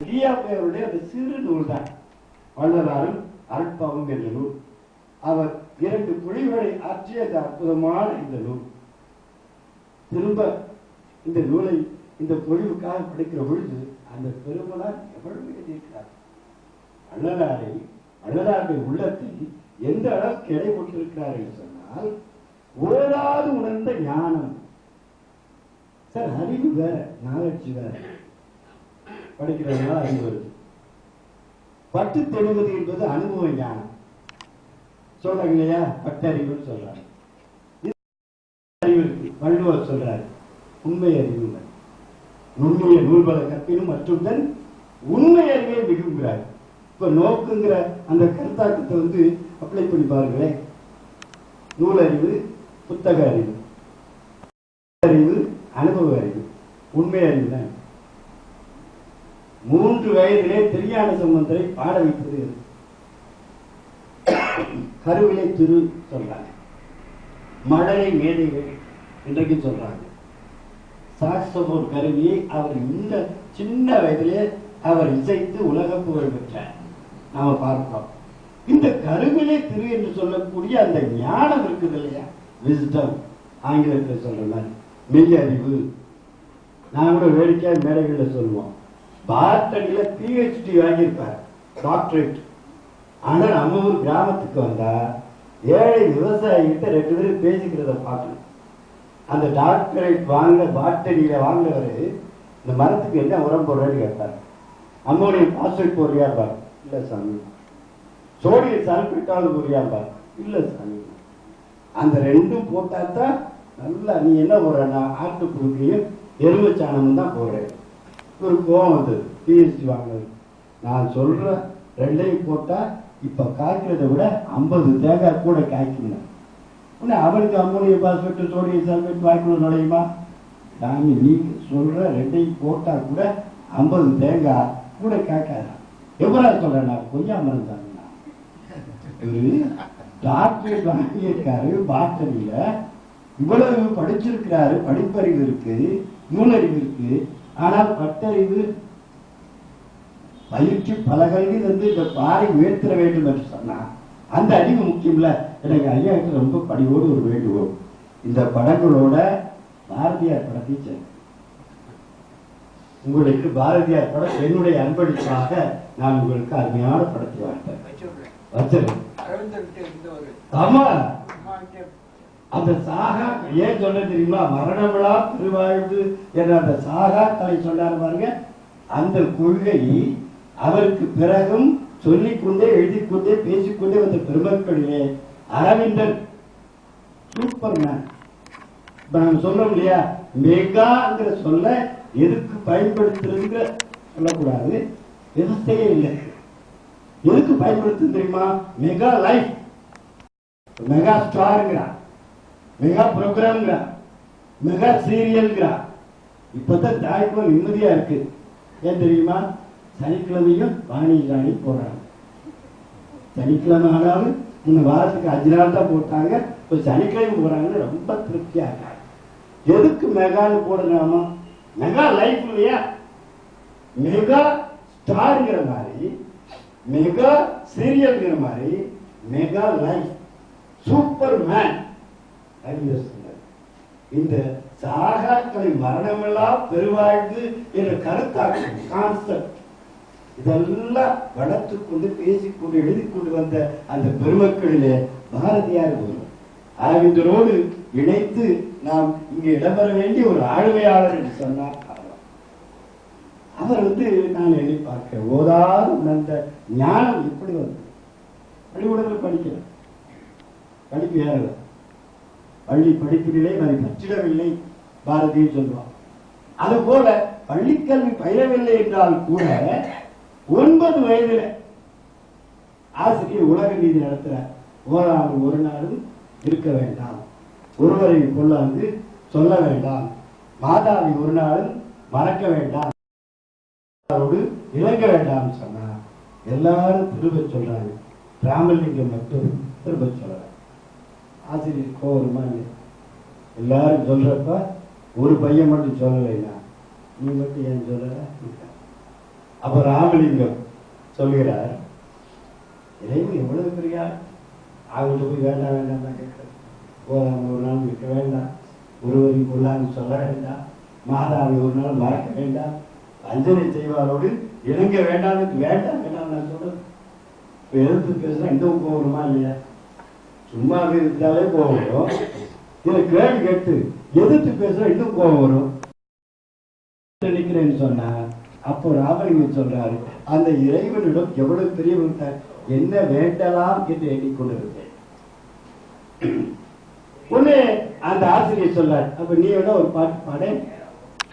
ஈயாப்பையருடைய அந்த சிறு நூல் தான் வள்ளலாரும் அருட்பாவும் என்ற நூல். அவர் 2 பொழிவுகளை ஆற்றிய அற்புதமான இந்த நூல். திரும்ப இந்த நூலை இந்த பொழிவுக்காக படிக்கிற பொழுது அந்த பெருமனார் எவ்வளவு எழுதியிருக்கிறார். வள்ளலாருடைய உள்ளத்தில் எந்த அளவுக்கு எடை போட்டிருக்கிறார் என்று சொன்னால், ஓராது உணர்ந்த ஞானம். சார், அறிவு வேற, நாலட்சி வேற. படிக்கிறதுனால அறிவு வருது. பட்டு தெளிவது என்பது அனுபவ ஞானம் சொல்றாங்க இல்லையா, பட்டறிவுன்னு சொல்றாங்க. அறிவு இருக்கு, வள்ளுவர் சொல்றாரு உண்மை அறிவு. நுண்ணிய நூல்பல கற்பினும் மற்றும்தான் உண்மை அறிவை மிகுங்கிறார். இப்ப நோக்குங்கிற அந்த கருத்தாக்கத்தை அப்ளை பண்ணி பாருங்களேன். நூல் அறிவு, புத்தக அறிவு, அறிவு, அனுபவ அறிவு, உண்மை அறிவு தான். 3 வயதிலே திருஞான சம்பந்தரை பாட வைத்தது கருவிலை திரு சொல்றாங்க, மழலை மேதைகள் இன்றைக்கு சொல்றாங்க. சாக்ஸபோன் கருவியை அவர் இந்த சின்ன வயதிலே அவர் இசைத்து உலக புகழ் பெற்றார். நாம பார்க்கிறோம். இந்த கருவிலை திரு என்று சொல்லக்கூடிய அந்த ஞானம் இருக்குது இல்லையா, விஸ்டம், ஆங்கிலத்தில் சொல்ற மாதிரி மெய் அறிவு. நான் கூட வேடிக்கை மேடைகளில் சொல்லுவோம், பாரத்தடியில PhD வாங்கியிருப்பார், டாக்டரேட். ஆனா நம்ம ஊர் கிராமத்துக்கு வந்தா ஏழை விவசாயிகிட்ட 2 பேரும் பேசிக்கிறத பார்க்கணும். அந்த டாக்டரேட் வாங்க பாட்டடியில வாங்கினவரு இந்த மரத்துக்கு என்ன உரம் போடுறேன்னு கேட்பார். அம்மோனியம் பாஸ்பேட் போடுறியா பார், இல்ல சாமி. சோடியம் சல்பேட்டாவது போடுறியா பார், இல்ல சாமி. அந்த 2ம் போட்டாதான் நல்லா. நீ என்ன போடுறா, ஆட்டு புழுக்கையும் எருமைச்சாணமும் தான் போடுறேன். ஒரு கோவம் வந்தது, PhD வாங்கினது. நான் சொல்ற 2ஐயும் போட்டா இப்ப காய்க்கிறத விட 50 தேங்காய் கூட காய்க்கணும். அவனுக்கு அம்மோனியம் பாஸ்பேட் சோடியம் சல்பேட் வாய்க்கணும் நுழையுமா? சாமி, நீ சொல்ற 2ஐயும் போட்டா கூட 50 தேங்காய் கூட காய்க்காதான். எவ்வளவு சொல்றேன், நான் கொஞ்சம் மறந்தாங்க. டாக்டரேட் வாங்கியிருக்காரு, பாட்டரியில இவ்வளவு படிச்சிருக்கிறாரு, படிப்பறிவு இருக்கு, நூலறிவு இருக்கு. ஆனால் பட்டறிவு பயிற்சி பல கல்வி இந்த பாறை உயர்த்திட வேண்டும் என்று சொன்னா அந்த அறிவு முக்கியம்ல. எனக்கு ஐயா ரொம்ப படிவோடு ஒரு வேண்டுவோம், இந்த படங்களோட பாரதியார் படத்தை சேர்ந்து உங்களுக்கு பாரதியார் படம் என்னுடைய அன்பளிப்பாக நான் உங்களுக்கு அருமையான படத்தை வச்சிருக்கேன். ஆமா, அந்த சாகா ஏன் சொன்ன தெரியுமா, மரணமிழா திருவாழ்வு என்ற அந்த சாகா கலை சொன்னார் பாருங்க. அந்த கொள்கை அவருக்கு பிறகும் சொல்லிக்கொண்டே எழுதிக்கொண்டே பேசிக்கொண்டே வந்த பெருமக்களிலே அரவிந்தன் சூப்பர்மேன். இப்ப நாங்க சொல்றோம் இல்லையா, மெகாங்கிற சொல்ல எதுக்கு பயன்படுத்துறதுங்க சொல்லக்கூடாது, விவசாயே இல்லை. எதுக்கு பயன்படுத்து தெரியுமா, மெகா லைஃப், மெகா ஸ்டாருங்கிறான், மெகா ப்ரோக்ராம்ங்கிறான், மெகா சீரியல்ங்கிறான். இப்பதான் தாய்க்கும் நிம்மதியா இருக்கு. ஏன் தெரியுமா, சனிக்கிழமையும் வாணி ராணி போடுறாங்க. சனிக்கிழமை ஆனாலும் இந்த வாரத்துக்கு 5 நாள் தான் போட்டாங்க, இப்போ சனிக்கிழமை போறாங்கன்னு ரொம்ப திருப்தியா இருக்காங்க. எதுக்கு மெகான்னு போடுறாமா, மெகா லைஃப் இல்லையா, மெகா ஸ்டார்ங்கிற மாதிரி, மெகா சீரியல்ங்கிற மாதிரி, மெகா லைஃப், சூப்பர் மேன். இந்த சாகாக்களை மரணமெல்லாம் பெருவாழ்வு என்ற கருத்தாக்கம் கான்செப்ட் இதெல்லாம் வளர்த்துக் கொண்டு பேசிக்கொண்டு எழுதிக்கொண்டு வந்த அந்த பெருமக்களிலே பாரதியார் வரும். அரவிந்தரோடு இணைத்து நாம் இங்கே இடம்பெற வேண்டிய ஒரு ஆளுமையாளர் என்று சொன்னார். அவர் நான் எண்ணி பார்க்க ஓதாது உணர்ந்த ஞானம் எப்படி வந்தது. பள்ளிக்கூடத்தில் படிக்கல, படிப்பு ஏறல, பள்ளி படிப்பிலே நான் கற்றிடவில்லை பாரதியை சொல்லுவான். அதுபோல பள்ளிக்கல்வி பயிரவில்லை என்றால் கூட 9 வயதுல ஆசிரியர் உலக நீதி நடத்துறார். ஓராமல் ஒரு நாளும் இருக்க வேண்டாம், ஒருவரை கொள்ளாந்து சொல்ல வேண்டாம், மாதாவை ஒரு நாளும் மறக்க வேண்டாம், இழங்க வேண்டாம் சொன்னா எல்லாரும் திரும்ப சொல்றாங்க. ராமலிங்கம் மட்டும் திரும்ப சொல்றாங்க. ஆசிரியர் கோவருமா இல்லையா, எல்லாரும் சொல்றப்ப ஒரு பையன் மட்டும் சொல்லலைன்னா நீ மட்டும் ஏன் சொல்லல, அப்ப ராமலிங்கம் சொல்கிறார், இறைவன் எவ்வளவு பெரியார், அவங்கள்ட்ட போய் வேண்டாம் வேண்டாம் தான் கேட்கறது, போதாம ஒரு நாள் இருக்க வேண்டாம், ஒருவரையும் கொள்ளான்னு சொல்ல வேண்டாம், மாதாவை ஒரு நாள் மறக்க வேண்டாம், வஞ்சனை செய்வாரோடு இணங்க வேண்டாம் வேண்டாம் வேண்டாம் நான் சொல்றது. இப்ப எதிர்த்து பேசுனா இன்னும் போகணுமா இல்லையா? சும்மா இருந்தாலே கோபம் வரும். இதை கேள்வி கேட்டு எதிர்த்து பேசுனா இன்னும் கோபம் வரும். நினைக்கிறேன்னு சொன்னா அப்போ ராமலிங்கம் சொல்றாரு, அந்த இறைவனிடம் எவ்வளவு பெரியவங்க என்ன வேண்டலாம் என்று எண்ணிக்கொண்டிருந்தேன். உடனே அந்த ஆசிரியர் சொல்றார், அப்ப நீ வேணா ஒரு பாட்டு பாட,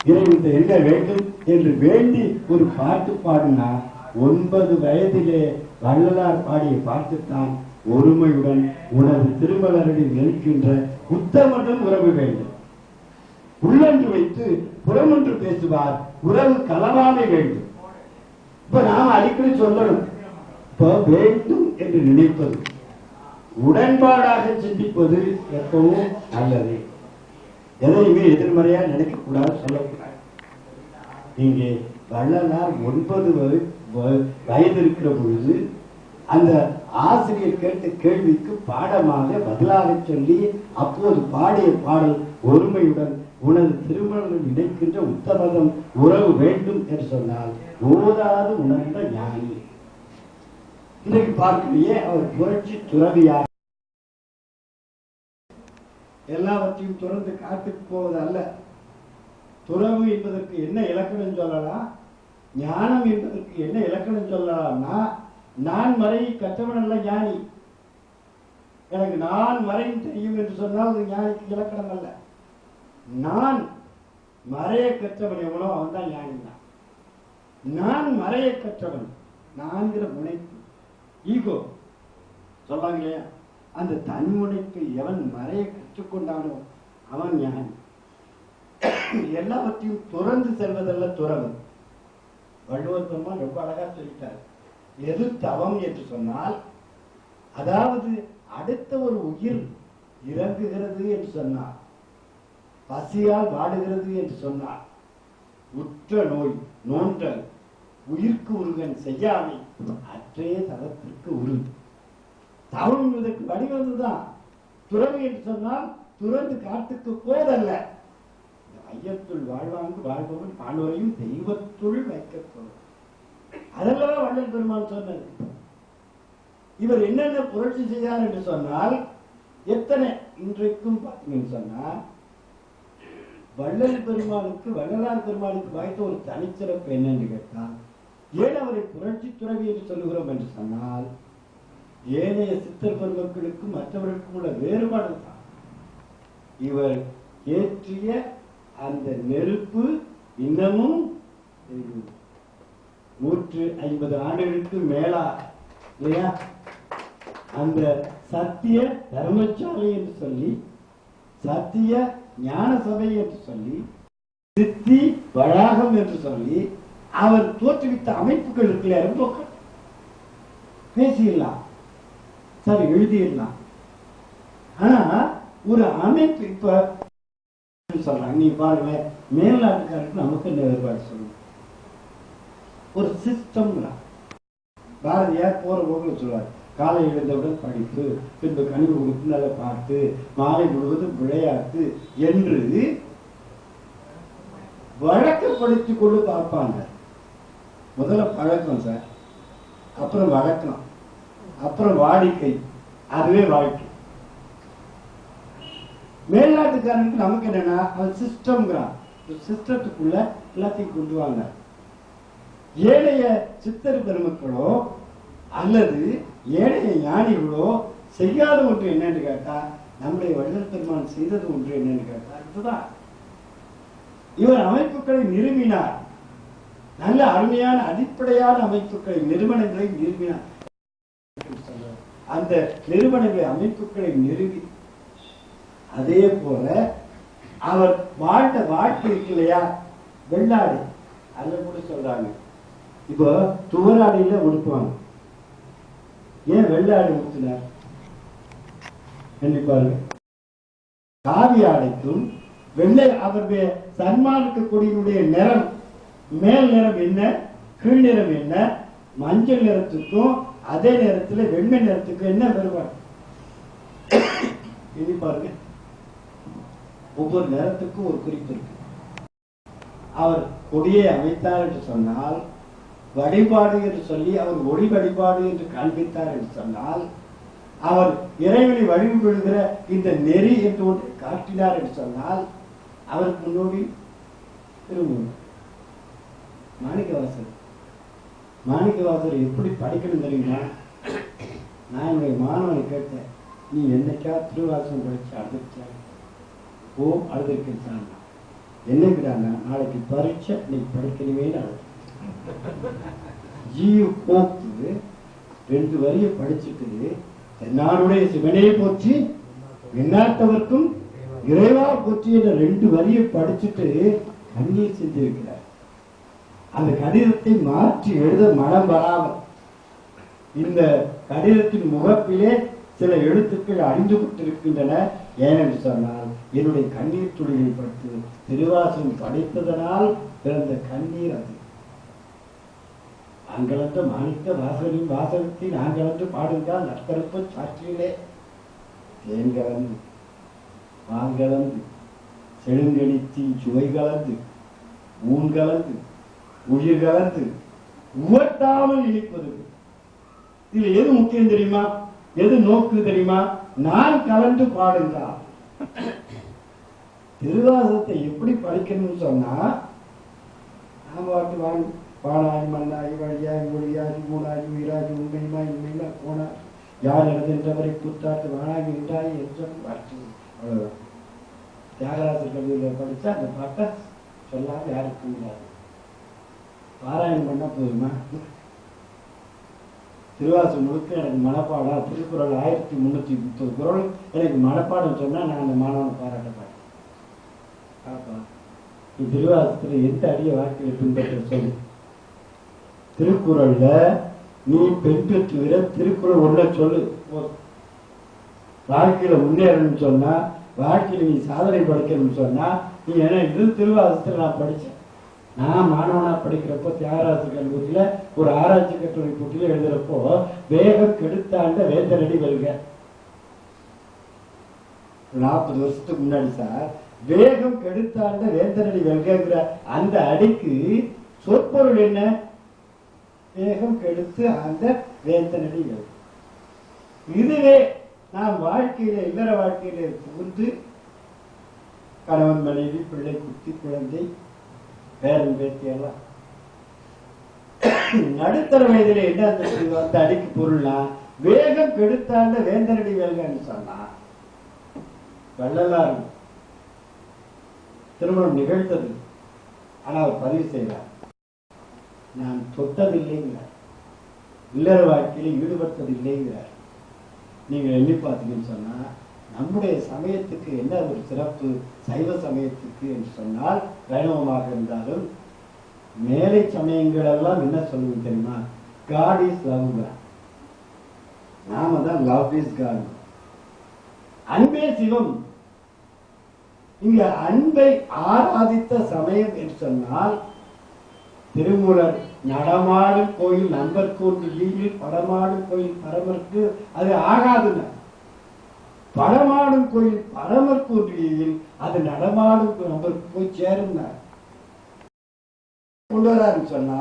இறைவன் என்ன வேண்டும் என்று வேண்டி ஒரு பாட்டு பாடுனா 9 வயதிலே வள்ளலார் பாடிய பாட்டுத்தான், ஒருமையுடன் உனது திருமலரில் இருக்கின்ற உத்தமனுடன் உறவு வேண்டும், உள்ளன்று வைத்து புறமொன்று பேசுவார், உறவு களவாமே வேண்டும். இப்ப நாம அடிக்கடி சொல்லணும், இப்ப வேண்டும் என்று நினைப்பது, உடன்பாடாக சிந்திப்பது எப்பவும் நல்லது. எதையுமே எதிர்மறையா நினைக்க கூடாது, சொல்லக்கூடாது. இங்கே வள்ளலார் 9 வயது இருக்கிற பொழுது அந்த ஆசிரியர் கேட்ட கேள்விக்கு பாடமாக பதிலாக சொல்லி அப்போது பாடிய பாடல், ஒருமையுடன் உனது திருமணம் இணைக்கின்ற உத்தமதம் உறவு வேண்டும் என்று சொன்னால் ஓதாது உணர்ந்த ஞானி. இன்றைக்கு பார்க்கலையே அவர் புரட்சி துறவியார். எல்லாவற்றையும் துறந்து காட்டுக்கு போவது அல்ல. துறவு என்பதற்கு என்ன இலக்கணம் சொல்லலாம், ஞானம் என்பதற்கு என்ன இலக்கணம் சொல்லலாம்னா, நான் மறையை கற்றவன் அல்ல ஞானி. எனக்கு நான் மறையும் தெரியும் என்று சொன்னால் அது ஞானிக்கு இலக்கணம் அல்ல. நான் மறையை கற்றவன் எவனோ அவன் தான் ஞானி தான். நான் மறையை கற்றவன், நான்கிற முனைப்பு, ஈகோ சொல்றாங்க இல்லையா, அந்த தன் முனைப்பு எவன் மறையை கற்றுக்கொண்டானோ அவன் ஞானி. எல்லாவற்றையும் துறந்து செல்வதல்ல துறவு. வள்ளுவர் பெருமான் ரொம்ப அழகா சொல்லிட்டார். எது தவம் என்று சொன்னால், அதாவது அடுத்த ஒரு உயிர் இறங்குகிறது என்று சொன்னார், பசியால் வாடுகிறது என்று சொன்னார், உற்ற நோய் நோன்றல், உயிர்க்கு உருகன் செய்யாமை, அற்றே தவத்திற்கு உரு. தவம் என்பதற்கு வடிவதுதான். துறவு என்று சொன்னால் துறந்து காட்டுக்கு போதல்ல, ஐயத்துள் வாழ்வாங்கு வாழ்பவன் ஆண்டவரையும் தெய்வத்துள் வைக்கப்படும். அதெல்லாம் வள்ளல் பெருமான் சொன்னது. இவர் என்னென்ன புரட்சி செய்தார் என்று சொன்னால் எத்தனை, இன்றைக்கும் பார்த்தீங்கன்னு சொன்னா வள்ளல் பெருமானுக்கு, வள்ளலார் பெருமானுக்கு வாய்த்த ஒரு தனிச்சிறப்பு என்னன்னு கேட்டால், ஏன் அவரை புரட்சி துறவி என்று சொல்லுகிறோம் என்று சொன்னால், ஏனைய சித்தர் பெருமக்களுக்கும் மற்றவர்களுக்கும் உள்ள வேறுபாடு தான். இவர் ஏற்றிய அந்த நெருப்பு இன்னமும் 150 ஆண்டுகளுக்கு மேலா இல்லையா, அந்த சத்திய தர்மசாலை என்று சொல்லி, சத்திய ஞான சபை என்று சொல்லி, சித்தி வளாகம் என்று சொல்லி அவர் தோற்றுவித்த அமைப்புகள் இருக்குல்ல, ரொம்ப பேசிடலாம், சரி எழுதிடலாம். ஆனா ஒரு அமைப்பு இப்ப சொல்றாங்க, நீ பாருங்க மேல்நாட்டுக்காரருக்கு நமக்கு என்ன வேறுபாடு சொல்லுங்க, ஒரு சிஸ்டம். பாரதியார் போற போக்குல சொல்றாரு, காலை எழுந்தவுடன் படிப்பு, பின்பு கனிவு கொடுத்து நல்ல பாட்டு, மாலை முழுவதும் விளையாட்டு என்று வழக்கப்படுத்திக் கொண்டு பார்ப்பாங்க. முதல்ல பழக்கம் சார், அப்புறம் வழக்கம், அப்புறம் வாடிக்கை, அதுவே வாழ்க்கை. மேல்நாட்டுக்காரனுக்கு நமக்கு என்னன்னா அது சிஸ்டம்ங்கிறான், சிஸ்டத்துக்குள்ள எல்லாத்தையும் கொண்டு வாங்க. ஏழைய சித்தர் பெருமக்களோ அல்லது ஏழைய ஞானிகளோ செய்யாத ஒன்று என்னன்னு கேட்டா, நம்முடைய வள்ளல் பெருமான் செய்தது ஒன்று என்னன்னு கேட்டா இதுதான். இவர் அமைப்புகளை நிறுவினார், நல்ல அருமையான அடிப்படையான அமைப்புகளை, நிறுவனங்களை நிறுவினார். அந்த நிறுவனங்களை அமைப்புகளை நிறுவி, அதே போல அவர் வாழ்ந்த வாழ்க்கை இருக்கு இல்லையா, வெள்ளாடு, அதை கூட சொல்றாங்க. இப்போ துவராடியில உடுப்புவாங்க, ஏன் வெள்ளாடு உடுத்தினார் பாருங்க. காவி ஆடைக்கும் வெள்ளை, அவருடைய சன்மார்க்க கொடியினுடைய நிறம், மேல் நிறம் என்ன, கீழ் நிறம் என்ன, மஞ்சள் நிறத்துக்கும் அதே நேரத்தில் வெண்மை நிறத்துக்கும் என்ன வேறுபாடு? இனி பாருங்க, ஒவ்வொரு நேரத்துக்கும் ஒரு குறிப்பு இருக்கு. அவர் கொடியை அமைத்தார் என்று சொன்னால், வழிபாடு என்று சொல்லி அவர் ஒளி வழிபாடு என்று காண்பித்தார் என்று சொன்னால், அவர் இறைவனை வழிபடுகிற இந்த நெறி என்று ஒன்று காட்டினார் என்று சொன்னால், அவருக்கு முன்னோடி திருமூலர். மாணிக்கவாசர் மாணிக்கவாசர் எப்படி படிக்கணும் தெரியுமா? நான் என்னுடைய மாணவனை கேட்டேன், நீ என்னைக்கா திருவாசகம் படிச்சு அழுதுச்சா? ஓ, அழுதுருக்கேன். என்னைக்குடாண்ணா, நாளைக்கு பரீட்சை, இன்னைக்கு படிக்கணுமே அழுது. ஜீவ போக்கு 2 வரியை படிச்சுட்டு, தென்னாடுடைய சிவனே போற்றி எந்நாட்டவர்க்கும் இறைவா போற்றி என்ற 2 வரியை படிச்சுட்டு கண்ணீர் செஞ்சிருக்கிறார். அந்த கடிதத்தை மாற்றி எழுத மனம் வராமல், இந்த கடிதத்தின் முகப்பிலே சில எழுத்துக்கள் அழிந்து கொண்டிருக்கின்றன. ஏனென்று சொன்னால், என்னுடைய கண்ணீர் துளியை பட்டு திருவாசகம் படித்ததனால் பிறந்த கண்ணீர் அது. ஆங்களந்த மாணிக்க வாசலின் வாசகத்தை நாங்களன்று பாடுங்கள் நற்கருப்ப சாற்றிலே தேன் கலந்து பால் கலந்து செழுங்கணித்தின் சுவை கலந்து ஊன் கலந்து உயிர் கலந்து உவட்டாமல் இனிப்பது. இதுல எது முக்கியம் தெரியுமா? எது நோக்கு தெரியுமா? நான் கலந்து பாடுங்கள். திருவாசகத்தை எப்படி படிக்கணும்னு சொன்னா, நாம் பாட்டு வாங்க பாடாய் மண்ணாய் வழியாய் மொழியாய் மூடாய் உயிராய் உண்மையுமா இன்மையுமா போனாய் யார் எழுதுகின்றவரை கூத்தாட்டு வாழாகி என்றாய் என்ற பாட்டு. அவ்வளவுதான். தியாகராஜர் கல்வியில் படித்தா அந்த பாட்டை சொல்லாம யாருக்கு முடியாது. பாராயணம் பண்ண போதுமா? திருவாசகம் முழுக்க எனக்கு மனப்பாடம். திருக்குறள் 1330 குறள் எனக்கு மனப்பாடம் சொன்னா நான் அந்த மாணவனை பாராட்ட மாட்டேன். பாப்பா, நீ திருவாசகத்துல எந்த அடிய வாழ்க்கையை பின்பற்ற சொல்லு. திருக்குறள்ல நீ பின்பற்றுகிற திருக்குறள் ஒன்றை சொல்லு. வாழ்க்கையில முன்னேறணும்னு சொன்னா, வாழ்க்கையில நீ சாதனை படைக்கணும்னு சொன்னா, நீ என்ன இது திருவாசகத்துல நான் படிச்சேன். நான் மாணவனா படிக்கிறப்போ தியாகராஜர் கல்லூரியில ஒரு ஆராய்ச்சி கட்டுரை போட்டியில எழுதுறப்போ, வேகம் கெடுத்தாண்ட வேந்தனடி வெல்க. 40 வருஷத்துக்கு முன்னாடி சார், வேகம் கெடுத்தாண்ட வேந்தனடி வெல்கிற அந்த அடிக்கு சொற்பொருள் என்ன? வேகம் கெடுத்து அந்த வேந்தனடி வெல்க. இதுவே நாம் வாழ்க்கையில இல்லற வாழ்க்கையில புகுந்து கணவன் மனைவி பிள்ளை குட்டி குழந்தை பேரன் பேத்தி எல்லாம் நடுத்தர வயதில என்ன அந்த அடிக்கு பொருள்னா, வேகம் கெடுத்தாண்ட வேந்தனடி வெல்கன்னு சொன்னா, வள்ளலார் திருமணம் நிகழ்த்தது. ஆனா அவர் பதிவு செய்வார், நான் தொட்டதில்லைங்கிறார், இல்லற வாழ்க்கையில ஈடுபட்டதில்லைங்கிறார். நீங்க எண்ணி பார்த்தீங்கன்னு சொன்னா, நம்முடைய சமயத்துக்கு என்ன ஒரு சிறப்பு சைவ சமயத்துக்கு என்று சொன்னால், வைணவமாக இருந்தாலும் மேலை சமயங்கள் எல்லாம் என்ன சொல்லுவது தெரியுமா? God is love. நாம தான் லவ் இஸ் காட். அன்பே சிவம். இங்க அன்பை ஆராதித்த சமயம் என்று சொன்னால், திருமூலர் நடமாடும் கோயில் நண்பர்க்கு ஒன்று லீவில் படமாடும் கோயில் பரமர்க்கு அது ஆகாதுங்க. படமாடும் கோயில் பரமர்க்கு ஒன்று லீவில் அது நடமாடும் நண்பருக்கு போய் சேரும் கொண்டு வராருன்னு சொன்னா,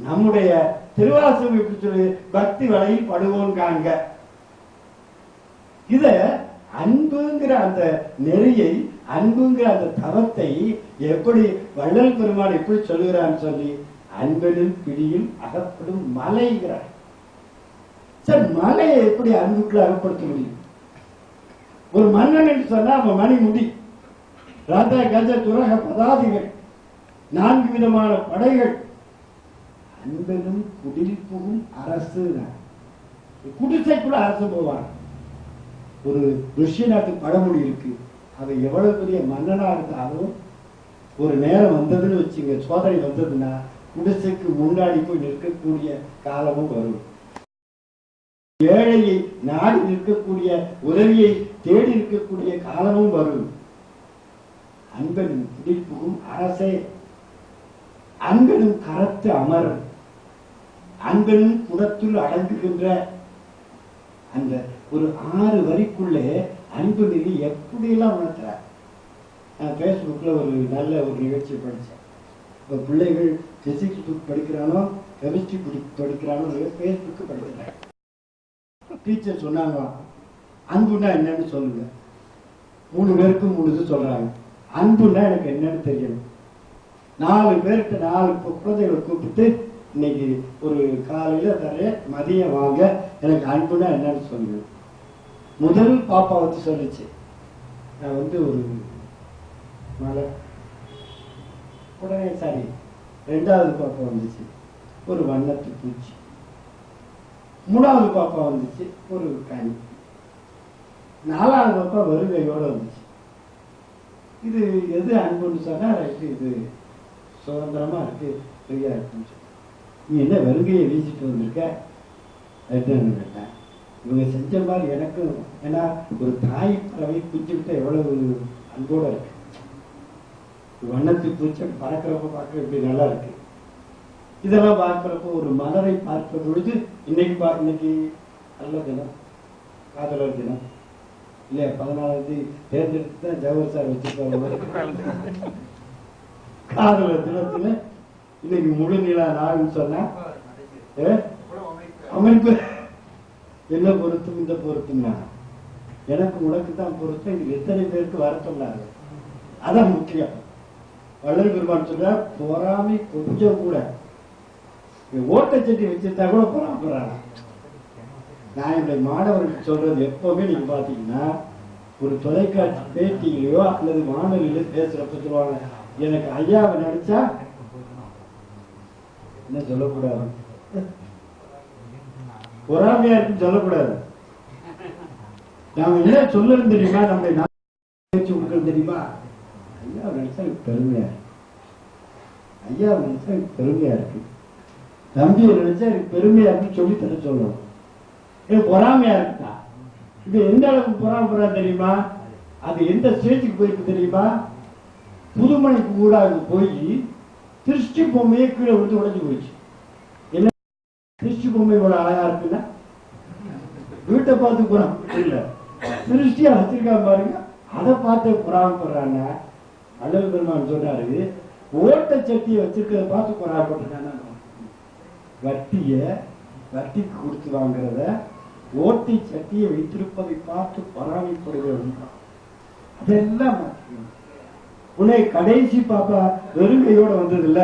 நம்முடைய திருவாசகம் எப்படி சொல்லி பக்தி வலையில் படுவோங்காங்க. இத அன்புங்கிற அந்த நெறியை, அன்புங்கிற அந்த தவத்தை எப்படி வள்ளல் பெருமாள் எப்படி சொல்லுகிறான்னு சொல்லி, அன்பனின் பிடியில் அகப்படும் மலைங்கிறார். சார், மலையை எப்படி அன்புக்குள்ள அகப்படுத்த முடியும்? ஒரு மன்னன் என்று சொன்னா அவன் மணிமுடி, ரத கஜ துரக பதாதிகள், 4 விதமான படைகள். அன்பனும் குடில் புகும் அரசு. குடிசைக்குள்ள அரசு போவான். ஒரு ருஷ்ய நாட்டு பழமொழி இருக்கு, அது எவ்வளவு பெரிய மன்னனா இருந்தாலும் ஒரு நேரம் வந்ததுன்னு வச்சுங்க, சோதனை வந்ததுன்னா குடிசைக்கு முன்னாடி போய் நிற்கக்கூடிய காலமும் வரும். ஏழையை நாடி நிற்கக்கூடிய, உதவியை தேடி இருக்கக்கூடிய காலமும் வரும். அன்பனும் குடில் புகும் அரசே, அன்பனும் கரத்து அமரன். அன்பின் குணத்துள் அடங்குகின்ற அந்த ஒரு 6 வரிக்குள்ளே அன்பு நிலை எப்படியெல்லாம் உணர்த்துறார். நான் ஃபேஸ்புக்கில் ஒரு நல்ல ஒரு நிகழ்ச்சியை படித்தேன். இப்போ பிள்ளைகள் பிசிக்ஸ் புக் படிக்கிறானோ கெமிஸ்ட்ரி புக் படிக்கிறானோ ஃபேஸ்புக்கு படிக்கிறாங்க. டீச்சர் சொன்னாங்க அன்புன்னா என்னன்னு சொல்லுங்க. 3 பேருக்கு 3 இது சொல்றாங்க. அன்புன்னா எனக்கு என்னன்னு தெரியணும். 4 பேருக்கு 4 குழந்தைகளை கூப்பிட்டு இன்னைக்கு ஒரு காலையில தரேன், மதியம் வாங்க, எனக்கு அன்புனா என்னன்னு சொல்லுங்க. முதல் பாப்பா வந்து சொல்லிச்சு, நான் வந்து ஒரு மலை. உடனே சரி. 2வது பாப்பா வந்துச்சு, ஒரு வண்ணத்து பூச்சி. 3வது பாப்பா வந்துச்சு, ஒரு கனி. 4வது பாப்பா வருகையோட வந்துச்சு. இது எது அன்புன்னு சொன்னா இது சுதந்திரமா இருக்கு, ஃப்ரீயா இருக்குன்னு. நீ என்ன வருகையை வீசிட்டு வந்திருக்க கேட்டேன். இவங்க செஞ்ச மாதிரி எனக்கும், ஏன்னா ஒரு தாய் பறவை குஞ்சுக்கிட்ட எவ்வளவு அன்போட இருக்கு. வண்ணத்து பூச்சி பறக்கிறப்ப பார்க்க இப்படி நல்லா இருக்கு. இதெல்லாம் பார்க்கிறப்போ ஒரு மலரை பார்க்கிற பொழுது இன்னைக்கு நல்ல தினம், காதலர் தினம் இல்லையா, 14 தேர்ந்தெடுத்து தான் ஜவஹர் சார் வச்சிருக்காங்க. காதலர் தினத்துல இன்னைக்கு முழு நிலா நாள்னு சொன்னா அமைப்பு என்ன பொருத்தும் இந்த பொருத்தும் எனக்கு உனக்கு தான் பொருத்தம். இது எத்தனை பேருக்கு வர சொன்னாங்க, அதான் முக்கியம். வள்ளல் பெருமான் சொல்ற பொறாமை கொஞ்சம் கூட ஓட்டச்சட்டி வச்சிருந்தா கூட பொறாமப்படுறாங்க. நான் என்னுடைய மாணவர்களுக்கு சொல்றது எப்பவுமே நீங்க பாத்தீங்கன்னா ஒரு தொலைக்காட்சி பேட்டியிலையோ அல்லது வானொலியில பேசுறப்ப சொல்லுவாங்க, எனக்கு ஐயாவை நினைச்சா என்ன சொல்லக்கூடாது, பொறாமையா இருக்குன்னு சொல்லக்கூடாது. நாம என்ன சொல்லணும் தெரியுமா, நம்ம கொடுக்கணும் தெரியுமா, ஐயா நினைச்சா பெருமையா இருக்கு, ஐயா நினைச்சா பெருமையா இருக்கு, தம்பியை நினைச்சா எனக்கு பெருமையா இருக்குன்னு சொல்லி தர சொல்லணும். பொறாமையா இருக்குதா, இது எந்த அளவுக்கு பொறாம தெரியுமா, அது எந்த ஸ்டேஜுக்கு போயிருக்கு தெரியுமா, புதுமனைக்கு கூட போய் திருஷ்டி பொம்மையே கீழே விட்டு உடைஞ்சு போயிடுச்சு. என்ன திருஷ்டி பொம்மை இவ்வளவு அழகா இருக்குன்னா வீட்டை பார்த்து பொறாம இல்ல, திருஷ்டியா வச்சிருக்கா பாருங்க, அதை பார்த்து பொறாமப்படுறாங்க. வள்ளல் பெருமான் சொன்னாரு, ஓட்டச்சட்டியை வச்சிருக்கிறத பார்த்து பொறாமப்படுறாங்க. வட்டிக்கு கொடுத்து வாங்குறத ஓட்டை சட்டியை வைத்திருப்பதை பார்த்து பொறாமைப்படுகிறது. அதெல்லாம் உன்னை கடைசி பாப்பா வெறுங்கையோட வந்தது இல்ல,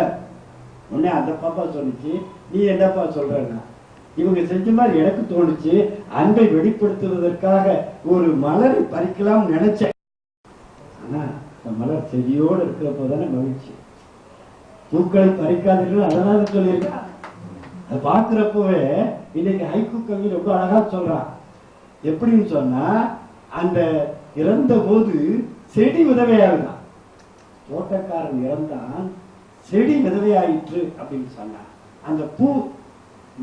உன்னை அந்த பாப்பா சொல்லிச்சு, நீ என்னப்பா சொல்றன்னா, இவங்க செஞ்ச மாதிரி எனக்கு தோணுச்சு, அன்பை வெளிப்படுத்துவதற்காக ஒரு மலரை பறிக்கலாம் நினைச்சேன். ஆனா அந்த மலர் செடியோடு இருக்கிறப்பதானே மகிழ்ச்சி. பூக்களை பறிக்காதீர்கள் அதனால சொல்லியிருக்கா. அதை பார்க்கிறப்பவே இன்னைக்கு ஹைக்கூ கவி ரொம்ப அழகா சொல்றான். எப்படின்னு சொன்னா, அந்த இறந்த போது செடி விதவையாகுதான், தோட்டக்காரன் இறந்தான், செடி விதவையாயிற்று அப்படின்னு சொன்னான். அந்த பூ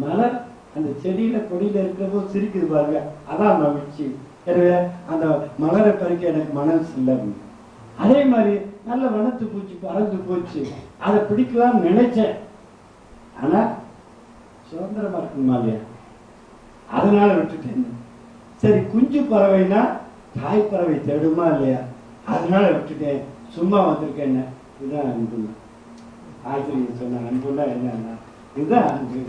மலர் அந்த செடியில கொடியில இருக்கிற போது சிரிக்குது பாருங்க, அதான் மகிழ்ச்சி. எனவே அந்த மலரை பறிக்க எனக்கு மனசு இல்லை. அதே மாதிரி நல்ல வனத்து பூச்சி பறந்து போச்சு, அதை பிடிக்கலாம் நினைச்சேன், ஆனா சுதந்திரமா இருக்குமா இல்லையா, அதனால விட்டுட்டேன். சரி, குஞ்சு பறவைனா தாய் பறவை தேடுமா இல்லையா, அதனால விட்டுட்டேன், சும்மா வந்திருக்கேன். இதுதான் அன்பு. ஆசிரியர் சொன்ன அன்புனா என்னன்னா இதுதான் அன்பு.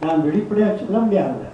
நாம் வெளிப்படையா சொல்ல முடியாது.